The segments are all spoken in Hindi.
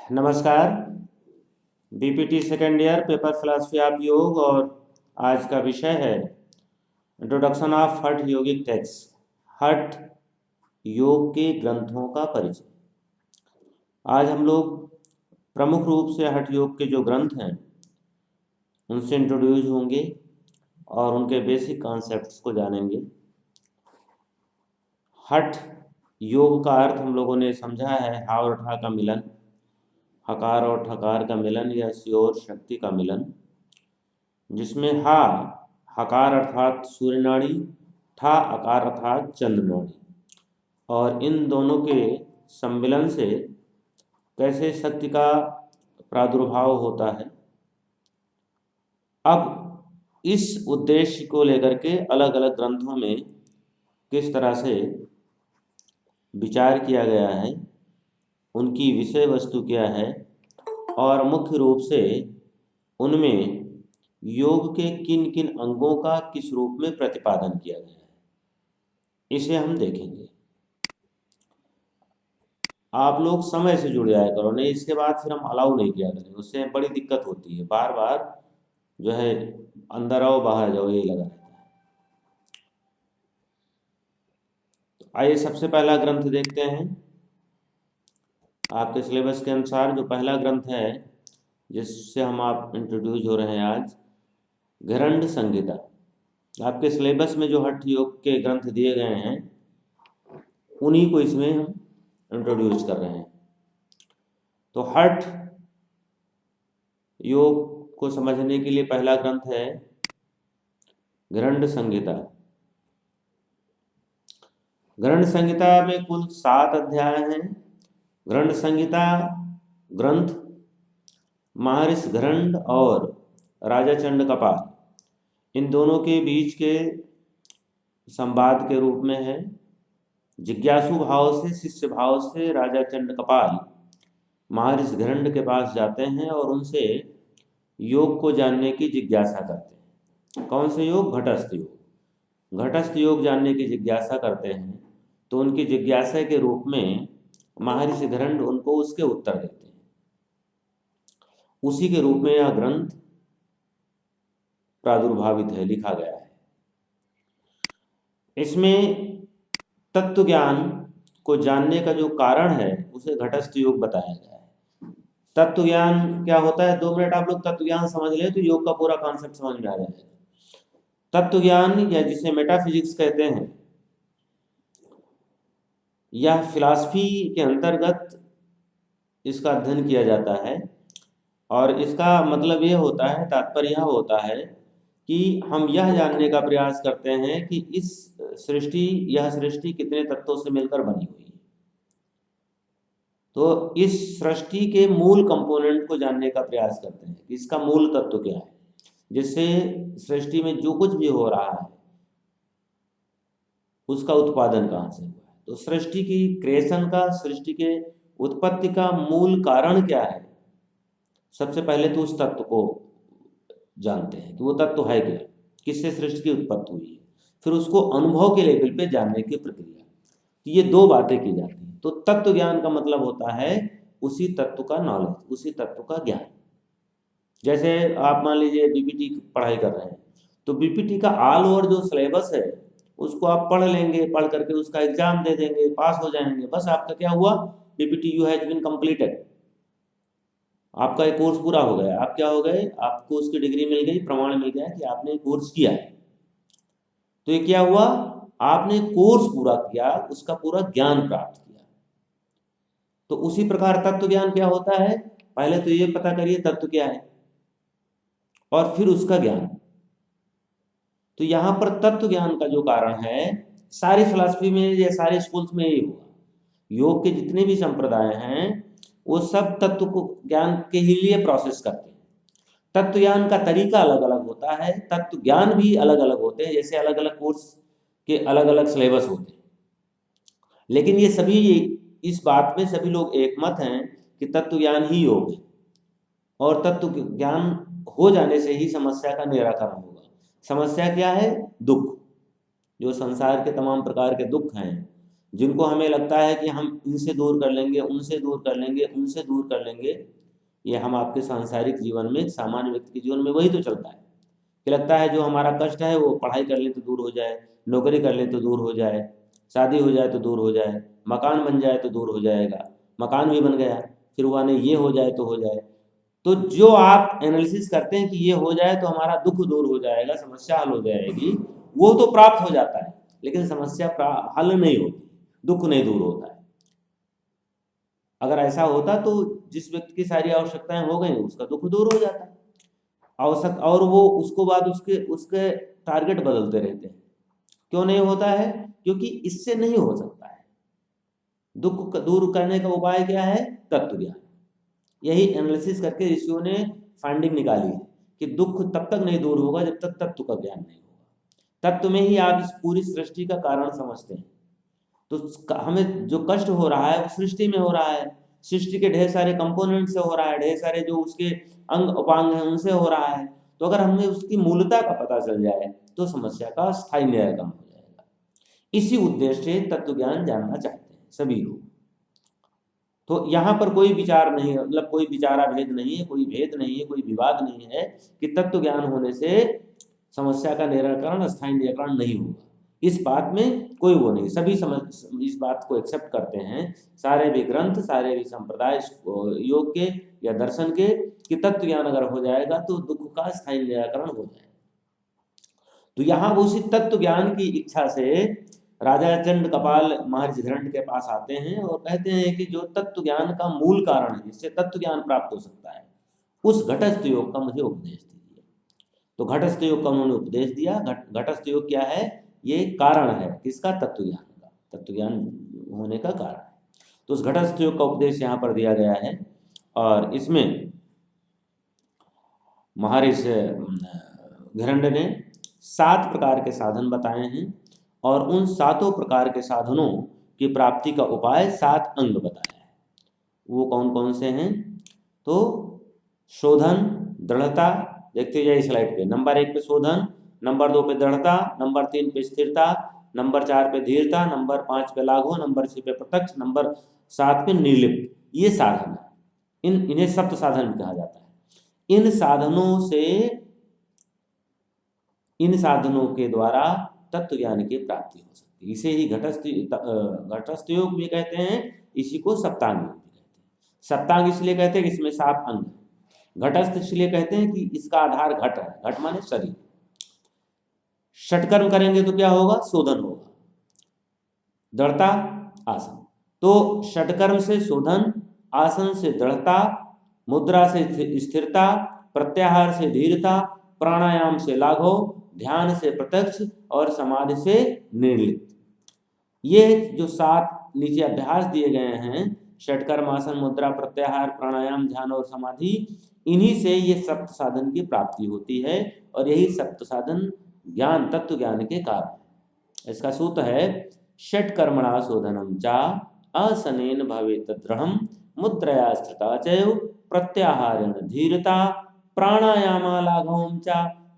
नमस्कार। BPT second year paper philosophy of योग और आज का विषय है इंट्रोडक्शन ऑफ हठ योगिक टेक्स्ट। हठ योग के ग्रंथों का परिचय। आज हम लोग प्रमुख रूप से हठ योग के जो ग्रंथ हैं उनसे इंट्रोड्यूस होंगे और उनके बेसिक कॉन्सेप्ट्स को जानेंगे। हठ योग का अर्थ हम लोगों ने समझा है हा और ठा का मिलन, हकार और ठकार का मिलन या सी और शक्ति का मिलन, जिसमें हा हकार अर्थात सूर्य नाड़ी, ठा अकार अर्थात चंद्र नाड़ी, और इन दोनों के सम्मिलन से कैसे शक्ति का प्रादुर्भाव होता है। अब इस उद्देश्य को लेकर के अलग अलग ग्रंथों में किस तरह से विचार किया गया है, उनकी विषय वस्तु क्या है और मुख्य रूप से उनमें योग के किन किन अंगों का किस रूप में प्रतिपादन किया गया है, इसे हम देखेंगे। आप लोग समय से जुड़ जाया करो, नहीं इसके बाद फिर हम अलाउ नहीं किया करेंगे, उससे बड़ी दिक्कत होती है। बार बार जो है अंदर आओ बाहर जाओ यही लगा रहता है। तो आइए सबसे पहला ग्रंथ देखते हैं। आपके सिलेबस के अनुसार जो पहला ग्रंथ है जिससे हम आप इंट्रोड्यूस हो रहे हैं आज, घरंड संहिता। आपके सिलेबस में जो हठ योग के ग्रंथ दिए गए हैं उन्हीं को इसमें हम इंट्रोड्यूस कर रहे हैं। तो हठ योग को समझने के लिए पहला ग्रंथ है घरंड संहिता। घरंड संहिता में कुल 7 अध्याय हैं। घरंड संहिता ग्रंथ महर्षि घरंड और राजा चंड कपाल इन दोनों के बीच के संवाद के रूप में है। जिज्ञासु भाव से, शिष्य भाव से राजा चंड कपाल महर्षि घरंड के पास जाते हैं और उनसे योग को जानने की जिज्ञासा करते हैं। कौन से योग? घटस्थ योग। घटस्थ योग जानने की जिज्ञासा करते हैं तो उनकी जिज्ञासा के रूप में महर्षि घरंड उनको उसके उत्तर देते हैं। उसी के रूप में यह ग्रंथ प्रादुर्भावित है, लिखा गया है। इसमें तत्व ज्ञान को जानने का जो कारण है उसे घटस्थ योग बताया गया है। तत्व ज्ञान क्या होता है? 2 मिनट आप लोग तत्व ज्ञान समझ ले तो योग का पूरा कॉन्सेप्ट समझ में आ जाएगा। तत्व ज्ञान या जिसे मेटाफिजिक्स कहते हैं, यह फिलॉसफी के अंतर्गत इसका अध्ययन किया जाता है और इसका मतलब ये होता है, तात्पर्य यह होता है कि हम यह जानने का प्रयास करते हैं कि यह सृष्टि कितने तत्वों से मिलकर बनी हुई है। तो इस सृष्टि के मूल कंपोनेंट को जानने का प्रयास करते हैं, इसका मूल तत्व क्या है, जिससे सृष्टि में जो कुछ भी हो रहा है उसका उत्पादन कहाँ से हुआ है। तो सृष्टि की क्रिएशन का, सृष्टि के उत्पत्ति का मूल कारण क्या है, सबसे पहले तो उस तत्व को जानते हैं कि वो तत्व है क्या, किससे सृष्टि की उत्पत्ति हुई है। फिर उसको अनुभव के लेवल पे जानने की प्रक्रिया। तो ये 2 बातें की जाती हैं। तो तत्व ज्ञान का मतलब होता है उसी तत्व का नॉलेज, उसी तत्व का ज्ञान। जैसे आप मान लीजिए बीपीटी पढ़ाई कर रहे हैं तो बीपीटी का ऑल ओवर जो सिलेबस है उसको आप पढ़ लेंगे, पढ़ करके उसका एग्जाम दे देंगे, पास हो जाएंगे, बस आपका क्या हुआ? BPT you has been completed. आपका एक कोर्स पूरा हो गया। आप क्या हो गए? आपको उसकी डिग्री मिल गई, प्रमाण मिल गया कि आपने कोर्स किया है। तो ये क्या हुआ? आपने कोर्स पूरा किया, उसका पूरा ज्ञान प्राप्त किया। तो उसी प्रकार तत्व ज्ञान क्या होता है? पहले तो ये पता करिए तत्व क्या है और फिर उसका ज्ञान। तो यहाँ पर तत्व ज्ञान का जो कारण है, सारी फिलॉसफी में या सारे स्कूल्स में यही होगा। योग के जितने भी संप्रदाय हैं वो सब तत्व को ज्ञान के ही लिए प्रोसेस करते हैं। तत्व ज्ञान का तरीका अलग अलग होता है, तत्व ज्ञान भी अलग अलग होते हैं, जैसे अलग अलग कोर्स के अलग अलग सिलेबस होते हैं। लेकिन ये सभी इस बात में सभी लोग एकमत हैं कि तत्व ज्ञान ही योग है और तत्व ज्ञान हो जाने से ही समस्या का निराकरण होगा। समस्या क्या है? दुख। जो संसार के तमाम प्रकार के दुख हैं, जिनको हमें लगता है कि हम इनसे दूर कर लेंगे, उनसे दूर कर लेंगे, उनसे दूर कर लेंगे, ये हम आपके सांसारिक जीवन में, सामान्य व्यक्ति के जीवन में वही तो चलता है कि लगता है जो हमारा कष्ट है वो पढ़ाई कर ले तो दूर हो जाए, नौकरी कर ले तो दूर हो जाए, शादी हो जाए तो दूर हो जाए, मकान बन जाए तो दूर हो जाएगा, मकान भी बन गया, फिर हुआ नहीं ये हो जाए तो हो जाए। तो जो आप एनालिसिस करते हैं कि ये हो जाए तो हमारा दुख दूर हो जाएगा, समस्या हल हो जाएगी, वो तो प्राप्त हो जाता है, लेकिन समस्या हल नहीं होती, दुख नहीं दूर होता है। अगर ऐसा होता तो जिस व्यक्ति की सारी आवश्यकताएं हो गई उसका दुख दूर हो जाता। आवश्यक और वो उसको बाद उसके उसके टारगेट बदलते रहते हैं। क्यों नहीं होता है? क्योंकि इससे नहीं हो सकता है। दुख दूर करने का उपाय क्या है? तत्व ज्ञान। यही एनालिसिस करके ऋषियों ने फाइंडिंग निकाली है कि दुख तब तक नहीं दूर होगा जब तक तत्व का ज्ञान नहीं होगा। तत्व में ही आप इस पूरी सृष्टि का कारण समझते हैं। तो हमें जो कष्ट हो रहा है वो सृष्टि में हो रहा है, सृष्टि के ढेर सारे कंपोनेंट से हो रहा है, ढेर सारे जो उसके अंग उपांग हैं उनसे हो रहा है। तो अगर हमें उसकी मूलता का पता चल जाए तो समस्या का स्थायी निराकरण हो जाएगा। इसी उद्देश्य से तत्व ज्ञान जानना चाहते हैं सभी लोग। तो यहाँ पर कोई विचार नहीं है, मतलब कोई विचाराभेद नहीं है, कोई भेद नहीं है, कोई विवाद नहीं है कि तत्व ज्ञान होने से समस्या का निराकरण, स्थायी निराकरण नहीं होगा। इस बात में कोई वो नहीं, सभी समझ इस बात को एक्सेप्ट करते हैं, सारे भी ग्रंथ, सारे भी संप्रदाय योग के या दर्शन के, कि तत्व ज्ञान अगर हो जाएगा तो दुख का स्थायी निराकरण हो जाएगा। तो यहाँ उसी तत्व ज्ञान की इच्छा से राजा चंड कपाल महर्षि हिरण्य के पास आते हैं और कहते हैं कि जो तत्व ज्ञान का मूल कारण है जिससे तत्व ज्ञान प्राप्त हो सकता है, उस घटस्थ योग का मुझे उपदेश दीजिए। तो घटस्थ योग का उन्होंने उपदेश दिया। घटस्थ योग क्या है? ये कारण है किसका? तत्व ज्ञान का, तत्व ज्ञान होने का कारण है। तो उस घटस्थ योग का उपदेश यहाँ पर दिया गया है। और इसमें महर्षि हिरण्य ने 7 प्रकार के साधन बताए हैं और उन 7 प्रकार के साधनों की प्राप्ति का उपाय 7 अंग बताया है। वो कौन कौन से हैं? तो शोधन, दृढ़ता, देखते जाइए स्लाइड पे। नंबर 1 पे शोधन, नंबर 2 पे दृढ़ता, नंबर 3 पे स्थिरता, नंबर 4 पे धीरता, नंबर 5 पे लाघव, नंबर 6 पे प्रत्यक्ष, नंबर 7 पे निर्लिप्त। ये साधन है, इन्हें सप्त साधन कहा जाता है। इन साधनों के द्वारा तत्व ज्ञान की प्राप्ति हो सकती है। इसे ही घटस्थ योग भी कहते हैं, इसी को सप्तांग योग भी कहते हैं। सप्तांग इसलिए कहते हैं कि इसमें 7 अंग। घटस्थ इसलिए कहते हैं कि इसका आधार घट है, घट माने शरीर। षटकर्म करेंगे तो क्या होगा? शोधन होगा, दृढ़ता, आसन। तो षटकर्म से शोधन, आसन से दृढ़ता, मुद्रा से स्थिरता, प्रत्याहार से धीरता, प्राणायाम से लाघव, ध्यान से प्रत्यक्ष और समाधि से निर्लिप्त। ये जो 7 नीचे अभ्यास दिए गए हैं, षटकर्म, आसन, मुद्रा, प्रत्याहार, प्राणायाम, ध्यान और समाधि, इन्हीं से ये सप्त साधन की प्राप्ति होती है। और यही सप्त साधन ज्ञान, तत्व ज्ञान के कारण। इसका सूत्र है षटकर्मणा शोधनम चा आसनेन भवेत् दृढ़ं मुद्रया स्थिता चैव प्रत्याहारेण धीरता प्राणायामा लाघवं च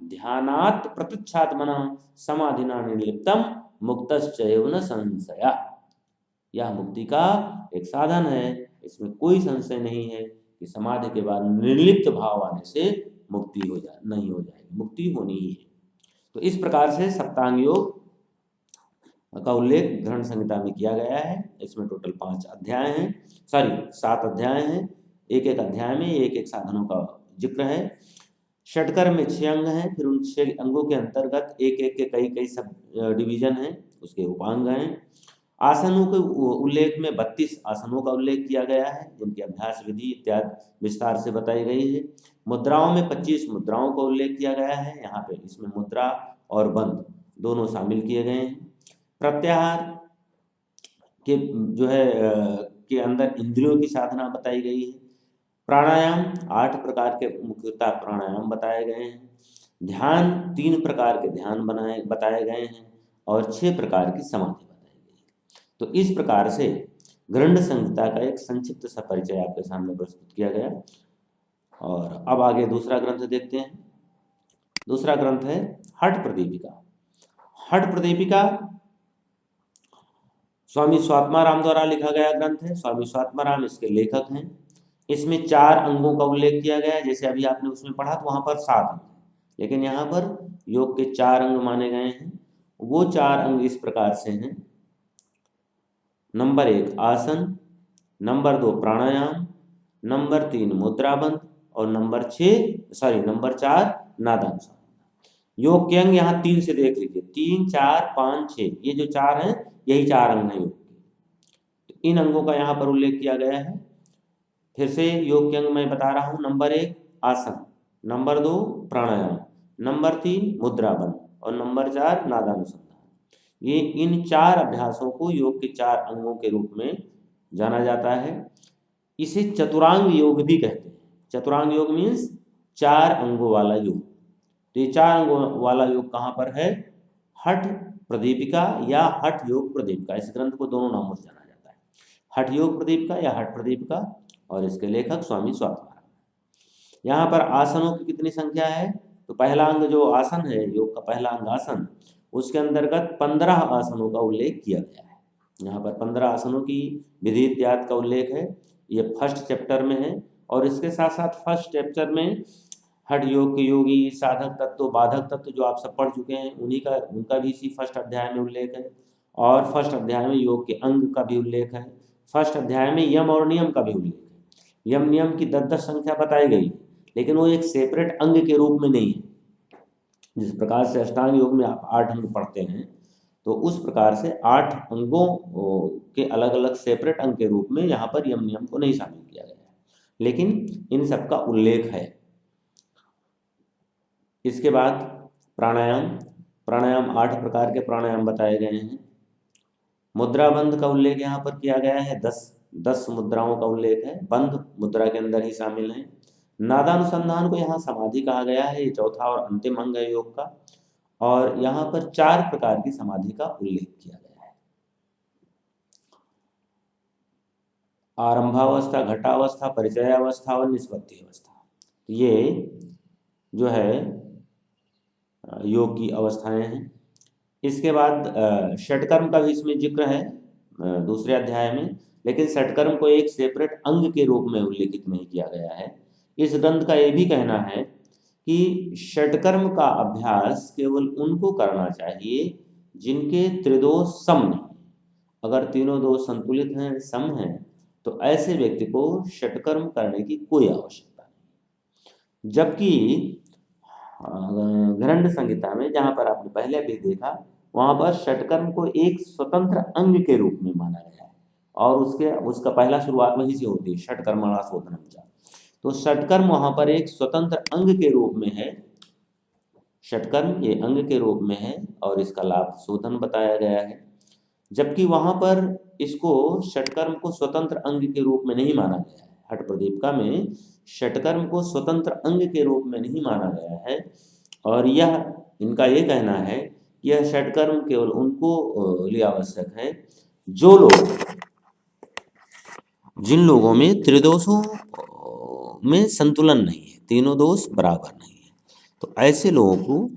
ध्यानात् प्रत्यक्षात्मना समाधिना निर्लिप्तम मुक्तश्चैव न संशय। यह मुक्ति का एक साधन है, इसमें कोई संशय नहीं है कि समाधि के बाद निर्लिप्त भाव आने से मुक्ति नहीं हो जाएगी, मुक्ति होनी ही है। तो इस प्रकार से सप्तांग योग का उल्लेख ग्रंथ संहिता में किया गया है। इसमें टोटल 5 अध्याय हैं, 7 अध्याय हैं। एक एक अध्याय में एक एक साधनों का जिक्र है। षटकर्म में 6 अंग हैं, फिर उन 6 अंगों के अंतर्गत एक एक के कई सब डिवीजन हैं, उसके उपांग हैं। आसनों के उल्लेख में 32 आसनों का उल्लेख किया गया है, जिनकी अभ्यास विधि इत्यादि विस्तार से बताई गई है। मुद्राओं में 25 मुद्राओं का उल्लेख किया गया है। यहाँ पे इसमें मुद्रा और बंध दोनों शामिल किए गए हैं। प्रत्याहार के जो है के अंदर इंद्रियों की साधना बताई गई है। प्राणायाम 8 प्रकार के मुख्यतः प्राणायाम बताए गए हैं। ध्यान 3 प्रकार के ध्यान बताए गए हैं और 6 प्रकार की समाधि बताई गई है। तो इस प्रकार से ग्रंथ संहिता का एक संक्षिप्त सा परिचय आपके सामने प्रस्तुत किया गया। और अब आगे दूसरा ग्रंथ देखते हैं। दूसरा ग्रंथ है हठ प्रदीपिका। हठ प्रदीपिका स्वामी स्वात्माराम द्वारा लिखा गया ग्रंथ है। स्वामी स्वात्माराम इसके लेखक हैं। इसमें 4 अंगों का उल्लेख किया गया है। जैसे अभी आपने उसमें पढ़ा तो वहाँ पर 7 अंग, लेकिन यहाँ पर योग के 4 अंग माने गए हैं। वो 4 अंग इस प्रकार से हैं। नंबर 1 आसन, नंबर 2 प्राणायाम, नंबर 3 मुद्राबंध और नंबर 4 नादानुसार। योग के अंग यहाँ 3 से देख लीजिए, 3, 4, 5, 6, ये जो 4 हैं यही 4 अंग हैं योग के। इन अंगों का यहाँ पर उल्लेख किया गया है। फिर से योग के अंग मैं बता रहा हूँ। नंबर 1 आसन, नंबर 2 प्राणायाम, नंबर 3 मुद्राबंध और नंबर 4 नादानुसंधान। ये इन 4 अभ्यासों को योग के 4 अंगों के रूप में जाना जाता है। इसे चतुरांग योग भी कहते हैं। चतुरांग योग मीन्स 4 अंगों वाला योग। तो ये 4 अंगों वाला योग कहाँ पर है? हठ प्रदीपिका या हठ योग प्रदीपिका। इस ग्रंथ को दोनों नामों से जाना जाता है, हठ योग प्रदीपिका या हठ प्रदीपिका, और इसके लेखक स्वामी स्वात्माराम। यहाँ पर आसनों की कितनी संख्या है? तो पहला अंग जो आसन है, योग का पहला अंग आसन, उसके अंतर्गत 15 आसनों का उल्लेख किया गया है। यहाँ पर 15 आसनों की विधि इत्यादि का उल्लेख है। ये फर्स्ट चैप्टर में है। और इसके साथ साथ फर्स्ट चैप्टर में हठ योग के योगी, साधक तत्व, बाधक तत्व जो आप सब पढ़ चुके हैं, उनका भी इसी फर्स्ट अध्याय में उल्लेख है। और फर्स्ट अध्याय में योग के अंग का भी उल्लेख है। फर्स्ट अध्याय में यम और नियम का भी उल्लेख है। यम नियम की 10-10 संख्या बताई गई, लेकिन वो एक सेपरेट अंग के रूप में नहीं है। जिस प्रकार से अष्टांग योग में आप 8 अंग पढ़ते हैं, तो उस प्रकार से 8 अंगों के अलग अलग सेपरेट अंग के रूप में यहाँ पर यम नियम को नहीं शामिल किया गया है, लेकिन इन सब का उल्लेख है। इसके बाद प्राणायाम 8 प्रकार के प्राणायाम बताए गए हैं। मुद्राबंध का उल्लेख यहाँ पर किया गया है। 10 मुद्राओं का उल्लेख है, बंध मुद्रा के अंदर ही शामिल है। नादानुसंधान को यहाँ समाधि कहा गया है। ये चौथा और अंतिम अंग है योग का। और यहाँ पर 4 प्रकार की समाधि का उल्लेख किया गया है। आरंभावस्था, घटावस्था, परिचयावस्था और निष्पत्ति अवस्था, ये जो है योग की अवस्थाएं हैं। इसके बाद षटकर्म का भी इसमें जिक्र है दूसरे अध्याय में, लेकिन षटकर्म को एक सेपरेट अंग के रूप में उल्लेखित नहीं किया गया है। इस ग्रंथ का ये भी कहना है कि षटकर्म का अभ्यास केवल उनको करना चाहिए जिनके त्रिदोष सम नहीं। अगर तीनों दोष संतुलित हैं, सम हैं, तो ऐसे व्यक्ति को षटकर्म करने की कोई आवश्यकता नहीं। जबकि घरंड संहिता में, जहाँ पर आपने पहले भी देखा, वहाँ पर षटकर्म को एक स्वतंत्र अंग के रूप में माना गया है। और उसका पहला शुरुआत वहीं से होती है, षटकर्मणा शोधनम। तो षटकर्म वहाँ पर एक स्वतंत्र अंग के रूप में है। षटकर्म ये अंग के रूप में है और इसका लाभ शोधन बताया गया है। जबकि वहाँ पर इसको षटकर्म को स्वतंत्र अंग के रूप में नहीं माना गया है। हठ प्रदीपिका में षटकर्म को स्वतंत्र अंग के रूप में नहीं माना गया है। और यह इनका ये कहना है कि यह षटकर्म केवल उनको लिए आवश्यक है जिन लोगों में त्रिदोषों में संतुलन नहीं है, तीनों दोष बराबर नहीं है। तो ऐसे लोगों को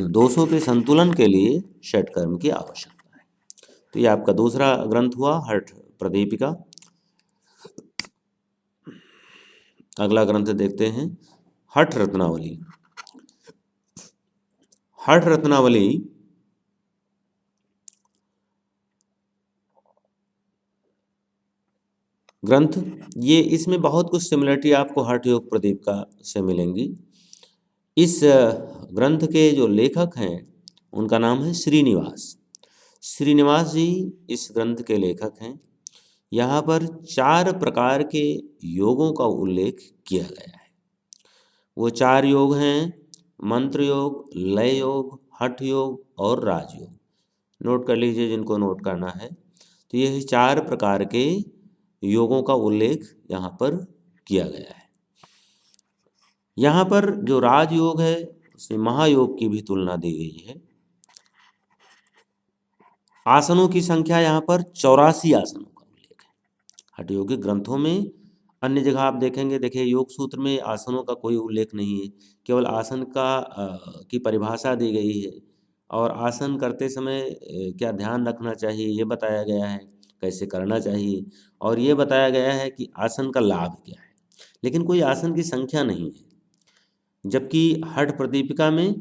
दोषों के संतुलन के लिए षटकर्म की आवश्यकता है। तो ये आपका दूसरा ग्रंथ हुआ, हठ प्रदीपिका। अगला ग्रंथ देखते हैं, हठ रत्नावली। हठ रत्नावली ग्रंथ, ये इसमें बहुत कुछ सिमिलरिटी आपको हठ योग प्रदीपिका से मिलेंगी। इस ग्रंथ के जो लेखक हैं उनका नाम है श्रीनिवास। श्रीनिवास जी इस ग्रंथ के लेखक हैं। यहाँ पर 4 प्रकार के योगों का उल्लेख किया गया है। वो 4 योग हैं, मंत्र योग, लय योग, हठ योग और राजयोग। नोट कर लीजिए जिनको नोट करना है। तो ये 4 प्रकार के योगों का उल्लेख यहाँ पर किया गया है। यहाँ पर जो राजयोग है उसमें महायोग की भी तुलना दी गई है। आसनों की संख्या यहाँ पर 84 आसनों का उल्लेख है हठ योग के ग्रंथों में। अन्य जगह आप देखेंगे, देखिए योग सूत्र में आसनों का कोई उल्लेख नहीं है, केवल आसन की परिभाषा दी गई है और आसन करते समय क्या ध्यान रखना चाहिए ये बताया गया है, कैसे करना चाहिए, और ये बताया गया है कि आसन का लाभ क्या है। लेकिन कोई आसन की संख्या नहीं है, जबकि हठ प्रदीपिका में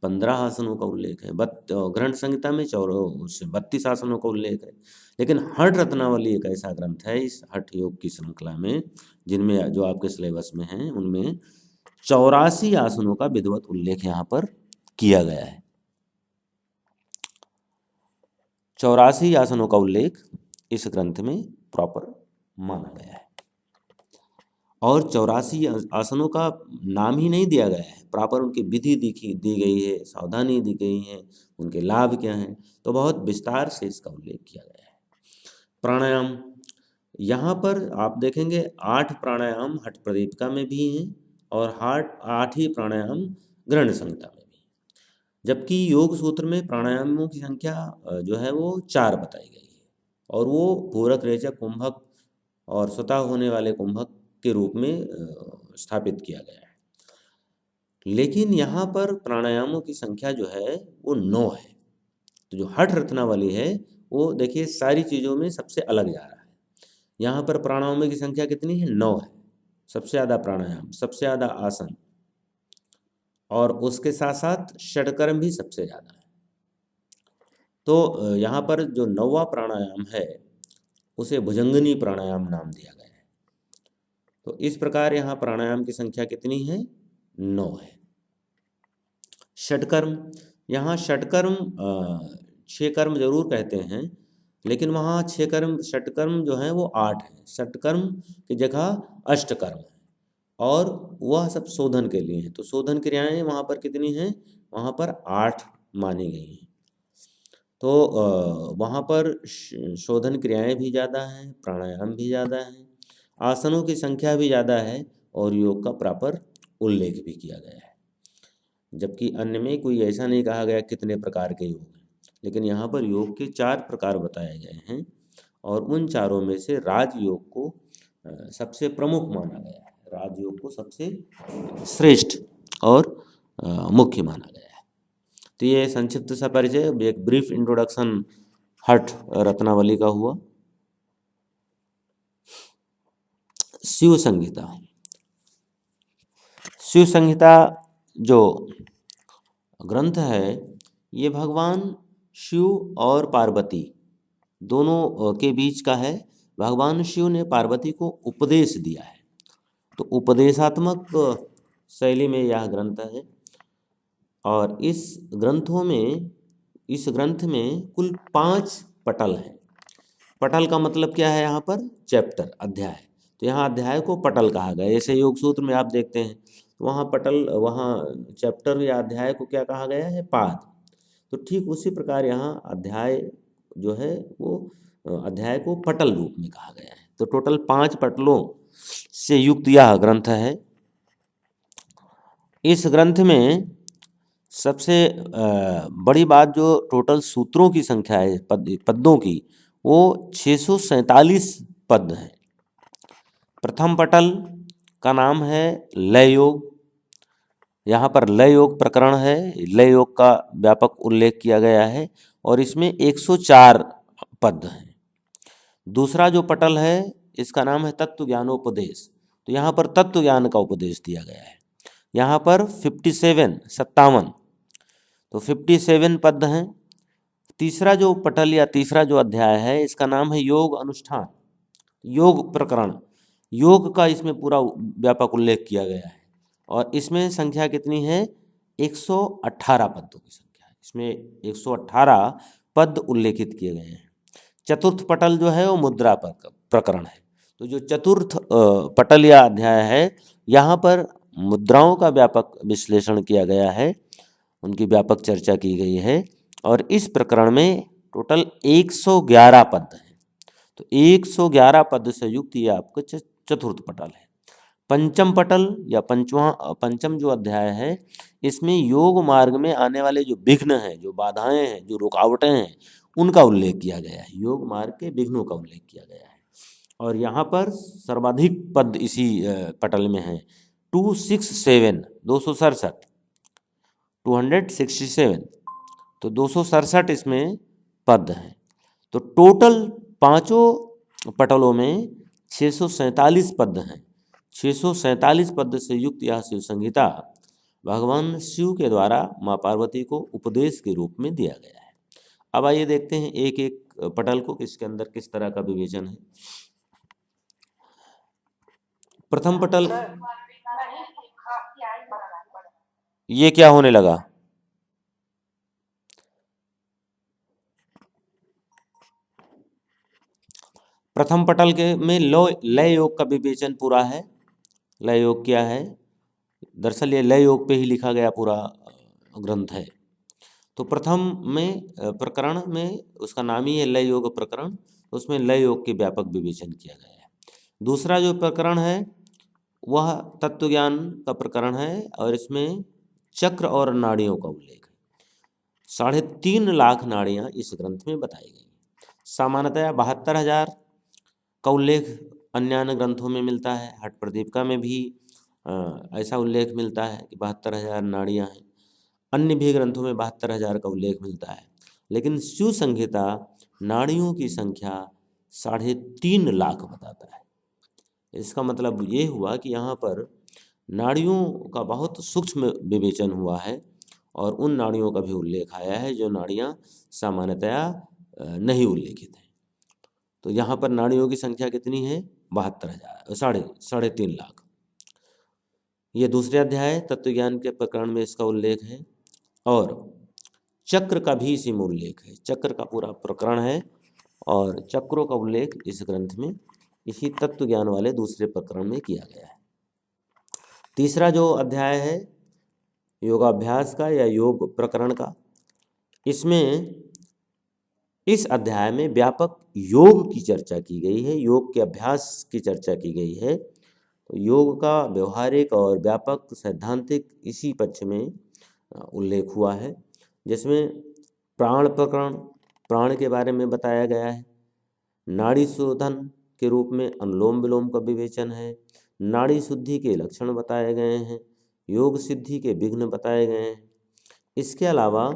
15 आसनों का उल्लेख है, ग्रंथ संहिता में 32 आसनों का उल्लेख है। लेकिन हठ रत्नावली एक ऐसा ग्रंथ है इस हठ योग की श्रृंखला में, जिनमें जो आपके सिलेबस में हैं उनमें 84 आसनों का विधिवत उल्लेख यहाँ पर किया गया है। 84 आसनों का उल्लेख इस ग्रंथ में प्रॉपर माना गया है, और 84 आसनों का नाम ही नहीं दिया गया है, प्रॉपर उनकी विधि दी गई है, सावधानी दी गई है, उनके लाभ क्या हैं, तो बहुत विस्तार से इसका उल्लेख किया गया है। प्राणायाम, यहाँ पर आप देखेंगे 8 प्राणायाम हठ प्रदीपिका में भी हैं और 8 ही प्राणायाम ग्रंथ संहिता में भी, जबकि योग सूत्र में प्राणायामों की संख्या जो है वो 4 बताई गई है, और वो पूरक, रेचक, कुंभक और स्वतः होने वाले कुंभक के रूप में स्थापित किया गया है। लेकिन यहाँ पर प्राणायामों की संख्या जो है वो 9 है। तो जो हठ रत्नावली है वो देखिए सारी चीज़ों में सबसे अलग जा रहा है। यहाँ पर प्राणायामों की संख्या कितनी है? 9 है। सबसे ज़्यादा प्राणायाम, सबसे ज़्यादा आसन, और उसके साथ साथ षटकर्म भी सबसे ज़्यादा है। तो यहाँ पर जो 9वां प्राणायाम है उसे भुजंगनी प्राणायाम नाम दिया गया है। तो इस प्रकार यहाँ प्राणायाम की संख्या कितनी है? 9 है। षटकर्म, यहाँ षटकर्म 6 कर्म जरूर कहते हैं, लेकिन वहाँ 6 कर्म, षटकर्म जो है वो 8 है। षटकर्म की जगह अष्टकर्म है, और वह सब शोधन के लिए हैं। तो शोधन क्रियाएं वहाँ पर कितनी हैं? वहाँ पर 8 मानी गई हैं। तो वहाँ पर शोधन क्रियाएं भी ज़्यादा हैं, प्राणायाम भी ज़्यादा हैं, आसनों की संख्या भी ज़्यादा है, और योग का प्रॉपर उल्लेख भी किया गया है। जबकि अन्य में कोई ऐसा नहीं कहा गया कितने प्रकार के योग हैं, लेकिन यहाँ पर योग के 4 प्रकार बताए गए हैं, और उन चारों में से राजयोग को सबसे प्रमुख माना गया है। राजयोग को सबसे श्रेष्ठ और मुख्य माना गया है। तो ये संक्षिप्त सा परिचय, एक ब्रीफ इंट्रोडक्शन हठ रत्नावली का हुआ। शिव संहिता, शिव संहिता जो ग्रंथ है ये भगवान शिव और पार्वती दोनों के बीच का है। भगवान शिव ने पार्वती को उपदेश दिया है, तो उपदेशात्मक शैली में यह ग्रंथ है। और इस ग्रंथ में कुल 5 पटल हैं। पटल का मतलब क्या है? यहाँ पर चैप्टर, अध्याय। तो यहाँ अध्याय को पटल कहा गया। जैसे योग सूत्र में आप देखते हैं तो वहाँ पटल, वहाँ चैप्टर या अध्याय को क्या कहा गया है? पाद। तो ठीक उसी प्रकार यहाँ अध्याय जो है वो अध्याय को पटल रूप में कहा गया है। तो टोटल 5 पटलों से युक्त यह ग्रंथ है। इस ग्रंथ में सबसे बड़ी बात जो टोटल सूत्रों की संख्या है, पद्यों की, वो 647 पद हैं। प्रथम पटल का नाम है लय योग। यहाँ पर लय योग प्रकरण है, लय योग का व्यापक उल्लेख किया गया है, और इसमें 104 पद हैं। दूसरा जो पटल है इसका नाम है तत्व ज्ञानोपदेश। तो यहाँ पर तत्व ज्ञान का उपदेश दिया गया है। यहाँ पर 57 तो 57 पद हैं। तीसरा जो पटल या तीसरा जो अध्याय है इसका नाम है योग अनुष्ठान, योग प्रकरण। योग का इसमें पूरा व्यापक उल्लेख किया गया है, और इसमें संख्या कितनी है? 118 पदों की संख्या है। इसमें 118 पद उल्लेखित किए गए हैं। चतुर्थ पटल जो है वो मुद्रा प्रकरण है। तो जो चतुर्थ पटल या अध्याय है यहाँ पर मुद्राओं का व्यापक विश्लेषण किया गया है, उनकी व्यापक चर्चा की गई है, और इस प्रकरण में टोटल 111 पद हैं। तो 111 पद से युक्त ये आपका चतुर्थ पटल है। पंचम पटल या पंचम जो अध्याय है इसमें योग मार्ग में आने वाले जो विघ्न हैं, जो बाधाएं हैं, जो रुकावटें हैं, उनका उल्लेख किया गया है। योग मार्ग के विघ्नों का उल्लेख किया गया है, और यहाँ पर सर्वाधिक पद इसी पटल में है। 267 267 तो 267 इसमें पद हैं। तो टोटल पांचों पटलों में 647 पद हैं। 647 पद से युक्त यह शिव संहिता भगवान शिव के द्वारा माँ पार्वती को उपदेश के रूप में दिया गया है। अब आइए देखते हैं एक एक पटल को, इसके अंदर किस तरह का विवेचन है। प्रथम पटल, ये क्या होने लगा? प्रथम पटल के में लय योग का विवेचन पूरा है। लय योग क्या है? दरअसल ये लय योग पे ही लिखा गया पूरा ग्रंथ है। तो प्रथम में प्रकरण में उसका नाम ही है लय योग प्रकरण, तो उसमें लय योग के व्यापक विवेचन किया गया है। दूसरा जो प्रकरण है वह तत्व ज्ञान का प्रकरण है और इसमें चक्र और नाड़ियों का उल्लेख है। 3.5 लाख नाड़ियाँ इस ग्रंथ में बताई गई। सामान्यतया 72,000 का उल्लेख अन्य ग्रंथों में मिलता है। हठ प्रदीपिका में भी ऐसा उल्लेख मिलता है कि 72,000 नाड़ियाँ हैं। अन्य भी ग्रंथों में 72,000 का उल्लेख मिलता है, लेकिन शिव संहिता नाड़ियों की संख्या 3.5 लाख बताता है। इसका मतलब ये हुआ कि यहाँ पर नाड़ियों का बहुत सूक्ष्म विवेचन हुआ है और उन नाड़ियों का भी उल्लेख आया है जो नाड़ियाँ सामान्यतया नहीं उल्लेखित हैं। तो यहाँ पर नाड़ियों की संख्या कितनी है? 72,000, 3.5 लाख। ये दूसरे अध्याय तत्व ज्ञान के प्रकरण में इसका उल्लेख है। और चक्र का भी इसी में उल्लेख है। चक्र का पूरा प्रकरण है और चक्रों का उल्लेख इस ग्रंथ में इसी तत्व ज्ञान वाले दूसरे प्रकरण में किया गया है। तीसरा जो अध्याय है योगाभ्यास का या योग प्रकरण का, इसमें इस अध्याय में व्यापक योग की चर्चा की गई है, योग के अभ्यास की चर्चा की गई है। तो योग का व्यवहारिक और व्यापक सैद्धांतिक इसी पक्ष में उल्लेख हुआ है, जिसमें प्राण प्रकरण, प्राण के बारे में बताया गया है। नाड़ी शोधन के रूप में अनुलोम विलोम का विवेचन है। नाड़ी शुद्धि के लक्षण बताए गए हैं। योग सिद्धि के विघ्न बताए गए हैं। इसके अलावा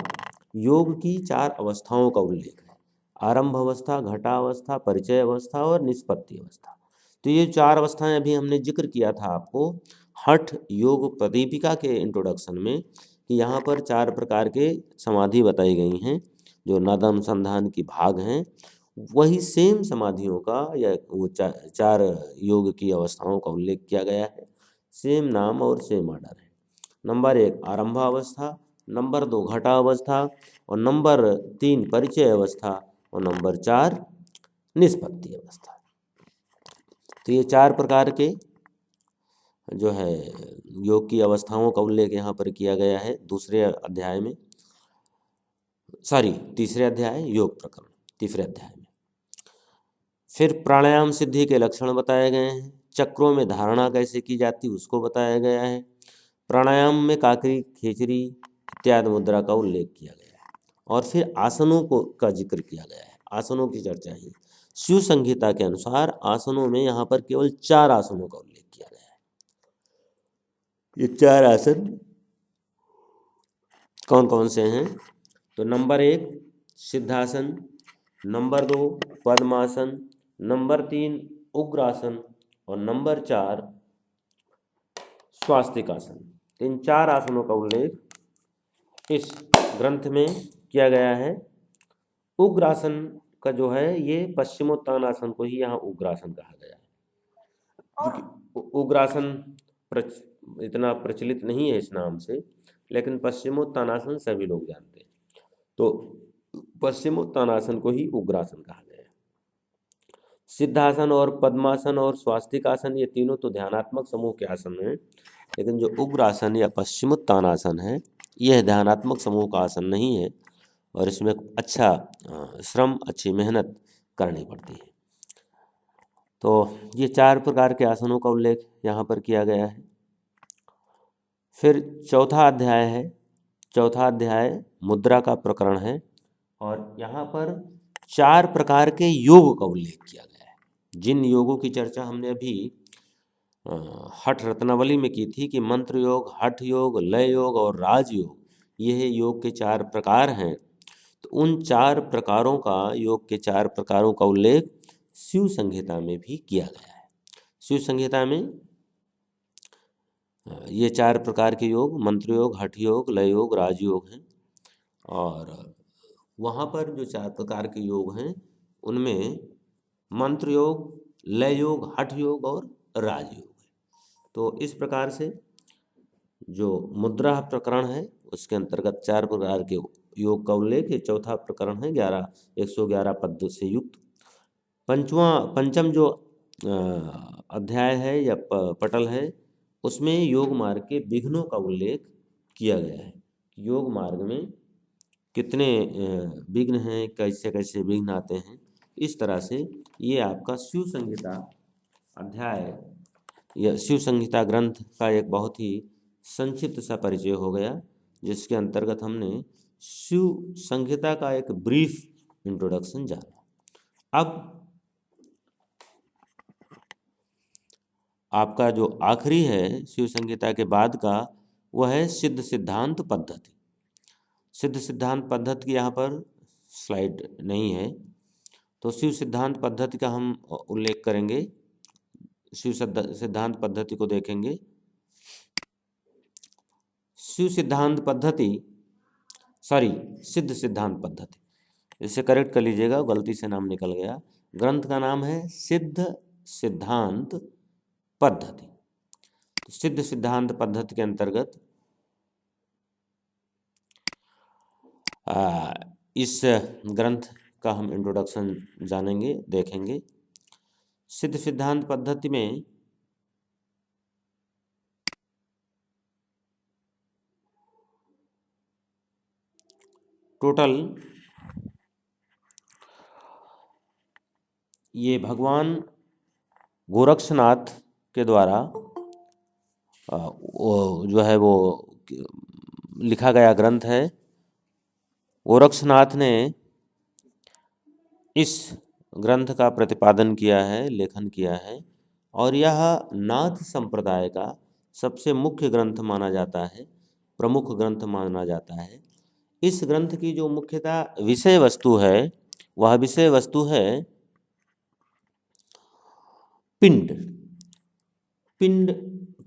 योग की 4 अवस्थाओं का उल्लेख है। आरंभ अवस्था, घटावस्था, परिचय अवस्था और निष्पत्ति अवस्था। तो ये 4 अवस्थाएं अभी हमने जिक्र किया था आपको हठ योग प्रदीपिका के इंट्रोडक्शन में, कि यहाँ पर 4 प्रकार के समाधि बताई गई हैं जो नादानुसंधान की भाग हैं। वही सेम समाधियों का या वो 4 योग की अवस्थाओं का उल्लेख किया गया है। सेम नाम और सेम ऑर्डर है। नंबर 1 आरंभावस्था, नंबर 2 घटावस्था और नंबर 3 परिचय अवस्था और नंबर 4 निष्पत्ति अवस्था। तो ये 4 प्रकार के जो है योग की अवस्थाओं का उल्लेख यहाँ पर किया गया है तीसरे अध्याय योग प्रकरण तीसरे अध्याय में। फिर प्राणायाम सिद्धि के लक्षण बताए गए हैं। चक्रों में धारणा कैसे की जाती उसको बताया गया है। प्राणायाम में काकरी, खेचरी इत्यादि मुद्रा का उल्लेख किया गया है। और फिर आसनों को का जिक्र किया गया है। आसनों की चर्चा ही शिव संहिता के अनुसार आसनों में यहाँ पर केवल 4 आसनों का उल्लेख किया गया है। ये 4 आसन कौन कौन से हैं? तो नंबर 1 सिद्धासन, नंबर 2 पद्मासन, नंबर 3 उग्रासन और नंबर 4 स्वास्तिकासन। इन 4 आसनों का उल्लेख इस ग्रंथ में किया गया है। उग्रासन का जो है ये पश्चिमोत्तानासन को ही यहाँ उग्रासन कहा गया है। क्योंकि उग्रासन इतना प्रचलित नहीं है इस नाम से, लेकिन पश्चिमोत्तानासन सभी लोग जानते हैं। तो पश्चिमोत्तानासन को ही उग्रासन कहा गया है। सिद्धासन और पद्मासन और स्वास्तिकासन ये तीनों तो ध्यानात्मक समूह के आसन हैं, लेकिन जो उग्रासन या पश्चिमोत्तानासन है यह ध्यानात्मक समूह का आसन नहीं है और इसमें अच्छा श्रम, अच्छी मेहनत करनी पड़ती है। तो ये 4 प्रकार के आसनों का उल्लेख यहाँ पर किया गया है। फिर चौथा अध्याय मुद्रा का प्रकरण है और यहाँ पर 4 प्रकार के योग का उल्लेख किया गया है। जिन योगों की चर्चा हमने अभी हठ रत्नावली में की थी कि मंत्र योग, हठ योग, लय योग और राज योग, यह योग के 4 प्रकार हैं तो उन 4 प्रकारों का, योग के 4 प्रकारों का उल्लेख शिव संहिता में भी किया गया है। शिव संहिता में ये 4 प्रकार के योग, मंत्र योग, हठ योग, लय योग, राजयोग हैं। और वहाँ पर जो 4 प्रकार के योग हैं उनमें मंत्र योग, लय योग, हठ योग और राजयोग है। तो इस प्रकार से जो मुद्रा प्रकरण है उसके अंतर्गत 4 प्रकार के योग का उल्लेख, ये चौथा प्रकरण है 111 पद से युक्त। पंचम जो अध्याय है या पटल है उसमें योग मार्ग के विघ्नों का उल्लेख किया गया है। योग मार्ग में कितने विघ्न हैं, कैसे कैसे विघ्न आते हैं। इस तरह से ये आपका शिव संहिता अध्याय या शिव संहिता ग्रंथ का एक बहुत ही संक्षिप्त सा परिचय हो गया, जिसके अंतर्गत हमने शिव संहिता का एक ब्रीफ इंट्रोडक्शन जाना। अब आपका जो आखिरी है शिव संहिता के बाद का, वह है सिद्ध सिद्धांत पद्धति। सिद्ध सिद्धांत पद्धति की यहाँ पर स्लाइड नहीं है, तो शिव सिद्धांत पद्धति का हम उल्लेख करेंगे। शिव सिद्धांत पद्धति को देखेंगे। शिव सिद्धांत पद्धति, सिद्ध सिद्धांत पद्धति, इसे करेक्ट कर लीजिएगा, गलती से नाम निकल गया। ग्रंथ का नाम है सिद्ध सिद्धांत पद्धति। तो सिद्ध सिद्धांत पद्धति के अंतर्गत इस ग्रंथ का हम इंट्रोडक्शन जानेंगे, देखेंगे। सिद्ध सिद्धांत पद्धति में टोटल ये भगवान गोरक्षनाथ के द्वारा जो है वो लिखा गया ग्रंथ है। गोरक्षनाथ ने इस ग्रंथ का प्रतिपादन किया है, लेखन किया है, और यह नाथ संप्रदाय का सबसे मुख्य ग्रंथ माना जाता है, प्रमुख ग्रंथ माना जाता है। इस ग्रंथ की जो मुख्यतः विषय वस्तु है, वह विषय वस्तु है पिंड। पिंड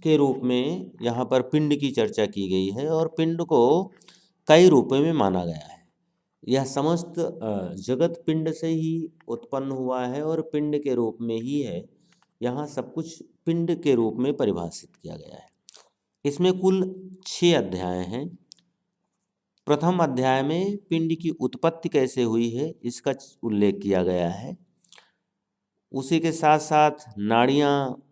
के रूप में यहाँ पर पिंड की चर्चा की गई है, और पिंड को कई रूपों में माना गया है। यह समस्त जगत पिंड से ही उत्पन्न हुआ है और पिंड के रूप में ही है। यहाँ सब कुछ पिंड के रूप में परिभाषित किया गया है। इसमें कुल 6 अध्याय हैं। प्रथम अध्याय में पिंड की उत्पत्ति कैसे हुई है इसका उल्लेख किया गया है। उसी के साथ साथ नाड़ियाँ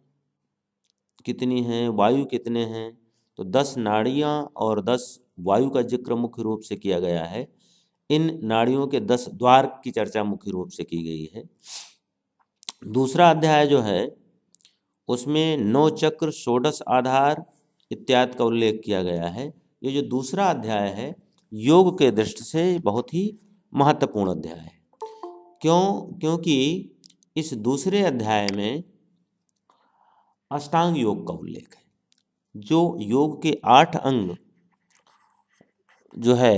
कितनी हैं, वायु कितने हैं, तो 10 नाड़ियाँ और 10 वायु का जिक्र मुख्य रूप से किया गया है। इन नाड़ियों के 10 द्वार की चर्चा मुख्य रूप से की गई है। दूसरा अध्याय जो है उसमें 9 चक्र, षोडश आधार इत्यादि का उल्लेख किया गया है। ये जो दूसरा अध्याय है योग के दृष्टि से बहुत ही महत्वपूर्ण अध्याय है। क्योंकि इस दूसरे अध्याय में अष्टांग योग का उल्लेख है। जो योग के 8 अंग जो है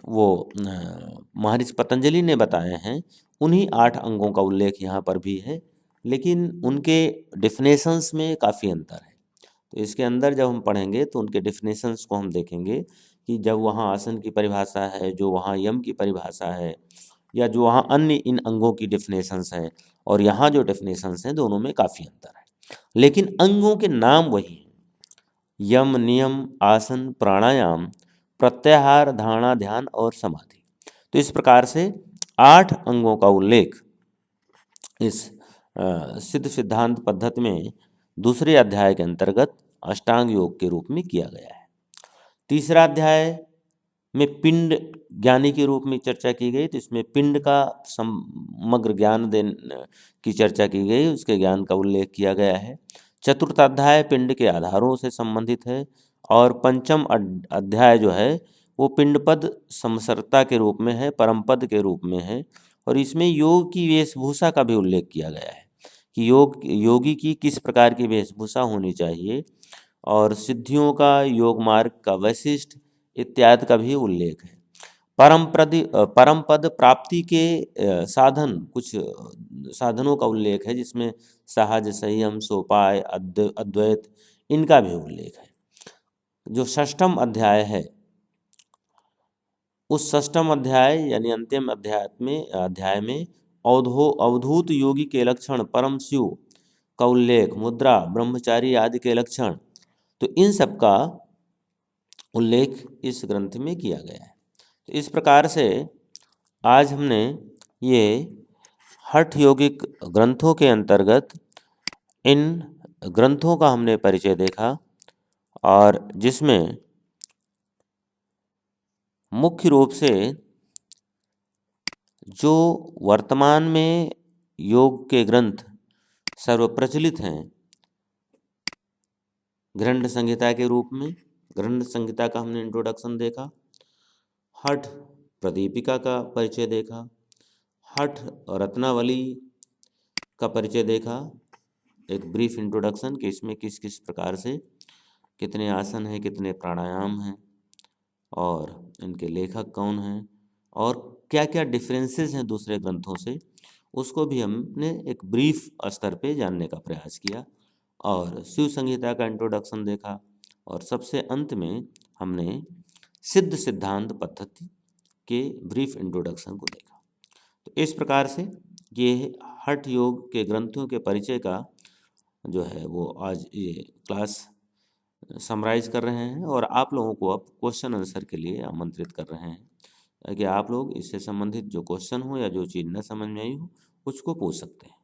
वो महर्षि पतंजलि ने बताए हैं, उन्हीं 8 अंगों का उल्लेख यहाँ पर भी है, लेकिन उनके डिफिनेशंस में काफ़ी अंतर है। तो इसके अंदर जब हम पढ़ेंगे तो उनके डिफिनेशंस को हम देखेंगे कि जब वहाँ आसन की परिभाषा है, जो वहाँ यम की परिभाषा है, या जो वहाँ अन्य इन अंगों की डिफिनेशंस हैं, और यहाँ जो डिफिनेशंस हैं, दोनों में काफ़ी अंतर है। लेकिन अंगों के नाम वही हैं: यम, नियम, आसन, प्राणायाम, प्रत्याहार, धारणा, ध्यान और समाधि। तो इस प्रकार से 8 अंगों का उल्लेख इस सिद्ध सिद्धांत पद्धति में दूसरे अध्याय के अंतर्गत अष्टांग योग के रूप में किया गया है। तीसरा अध्याय में पिंड ज्ञानी के रूप में चर्चा की गई, तो इसमें पिंड का समग्र ज्ञान देने की चर्चा की गई, उसके ज्ञान का उल्लेख किया गया है। चतुर्थ अध्याय पिंड के आधारों से संबंधित है, और पंचम अध्याय जो है वो पिंडपद समसरता के रूप में है, परमपद के रूप में है, और इसमें योग की वेशभूषा का भी उल्लेख किया गया है कि योगी की किस प्रकार की वेशभूषा होनी चाहिए, और सिद्धियों का, योग मार्ग का वैशिष्ट इत्यादि का भी उल्लेख है। परम पद प्राप्ति के साधन, कुछ साधनों का उल्लेख है जिसमें सहज, संयम, सोपाय, अद्वैत, इनका भी उल्लेख है। जो षष्ठम अध्याय है, उस षष्ठम अध्याय यानी अंतिम अध्याय में अवधूत योगी के लक्षण, परम शिव का उल्लेख, मुद्रा, ब्रह्मचारी आदि के लक्षण, तो इन सब का उल्लेख इस ग्रंथ में किया गया है। तो इस प्रकार से आज हमने ये हठ योगिक ग्रंथों के अंतर्गत इन ग्रंथों का हमने परिचय देखा, और जिसमें मुख्य रूप से जो वर्तमान में योग के ग्रंथ सर्वप्रचलित हैं, ग्रंथ संहिता के रूप में, ग्रंथ संहिता का हमने इंट्रोडक्शन देखा, हठ प्रदीपिका का परिचय देखा, हठ रत्नावली का परिचय देखा, एक ब्रीफ इंट्रोडक्शन कि इसमें किस किस प्रकार से कितने आसन हैं, कितने प्राणायाम हैं, और इनके लेखक कौन हैं, और क्या क्या डिफरेंसेस हैं दूसरे ग्रंथों से, उसको भी हमने एक ब्रीफ स्तर पे जानने का प्रयास किया, और शिव संहिता का इंट्रोडक्शन देखा, और सबसे अंत में हमने सिद्ध सिद्धांत पद्धति के ब्रीफ इंट्रोडक्शन को देखा। तो इस प्रकार से ये हठ योग के ग्रंथों के परिचय का जो है वो आज ये क्लास समराइज कर रहे हैं, और आप लोगों को अब क्वेश्चन आंसर के लिए आमंत्रित कर रहे हैं, ताकि आप लोग इससे संबंधित जो क्वेश्चन हो या जो चीज़ न समझ में आई हो उसको पूछ सकते हैं।